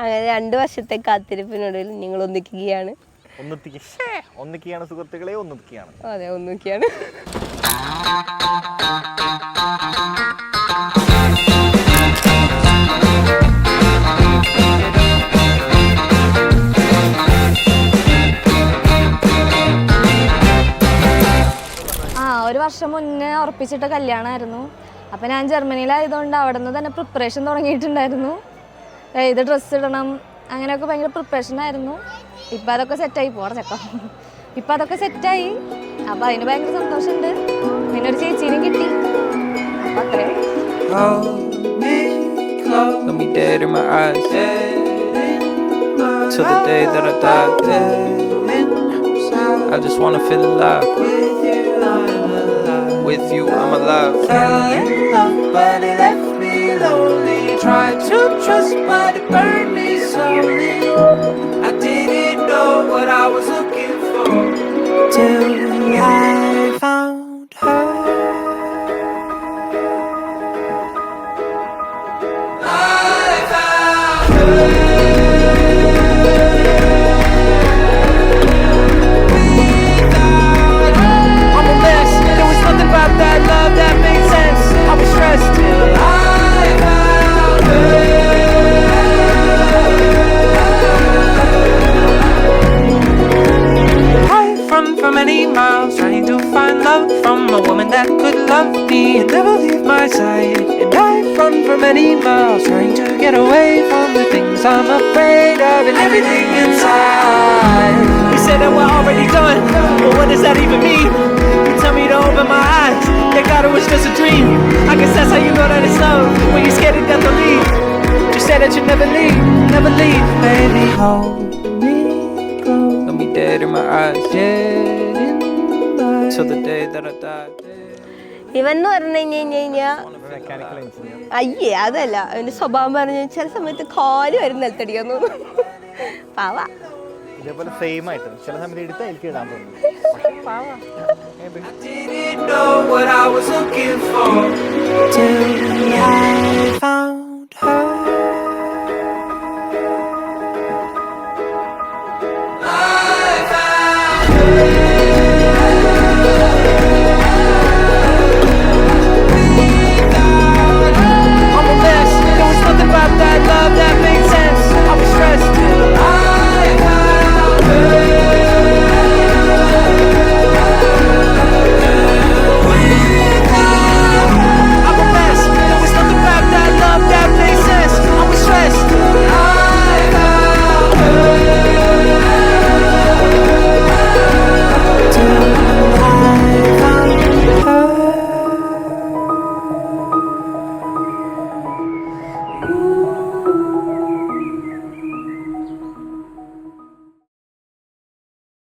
അങ്ങനെ 2 വർഷത്തെ കാത്തിരിപ്പിനൊടുവിൽ നിങ്ങൾ ഒന്നിക്കുകയാണ്. ഒന്നിക്കുകയാണ് സുഹൃത്തുക്കളെ, ഒന്നിക്കുകയാണ്. അതെ, ഒന്നിക്കുകയാണ്. ഒരു വർഷം മുന്നേ ഉറപ്പിച്ചിട്ട കല്യാണമായിരുന്നു. അപ്പം ഞാൻ ജർമ്മനിയിലായതുകൊണ്ട് അവിടെ നിന്ന് തന്നെ പ്രിപ്പറേഷൻ തുടങ്ങിയിട്ടുണ്ടായിരുന്നു. ഇത് ഡ്രസ്സ് ഇടണം അങ്ങനെയൊക്കെ ഭയങ്കര പ്രിപ്പറേഷനായിരുന്നു. ഇപ്പം അതൊക്കെ സെറ്റായി പോകണം ചക്ക. ഇപ്പം അതൊക്കെ സെറ്റായി. അപ്പം അതിന് ഭയങ്കര സന്തോഷമുണ്ട്. പിന്നെ ഒരു ചേച്ചീനും കിട്ടി. അപ്പം അത്രയും. Let me dead in my eyes till the day that I die. I just wanna feel alive. With you I'm alive. Fell in love but it left me lonely. Tried to trust but it burned me slowly. I didn't know what I was looking for till I found her. I found her. About that love that made sense. I was stressed till I found her. I've run for many miles trying to find love from a woman that could love me and never leave my side. And I've run for many miles trying to get away from the things I'm afraid of and everything inside. You said that we're already done, but what does that even mean? Tell me to open my eyes. They thought it was just a dream. I guess that's how you know that it's love. When you're scared to death to leave. You said that you'd never leave, never leave. Baby, hold me close. Let me dead in my eyes, dead in my eyes. Till the day that I die. ഇവൻ എന്ന് പറഞ്ഞു കഴിഞ്ഞാൽ അയ്യേ അതല്ല, അവന്റെ സ്വഭാവം പറഞ്ഞു ചില സമയത്ത് കാല് വരും നിലത്തടിക്കാൻ തോന്നും. പാവാ. ഇതേപോലെ സെയിം ആയിട്ട് ചില സമയത്ത് എടുത്താൽ എനിക്ക് ഇടാൻ തോന്നും. I didn't know what I was looking for till I found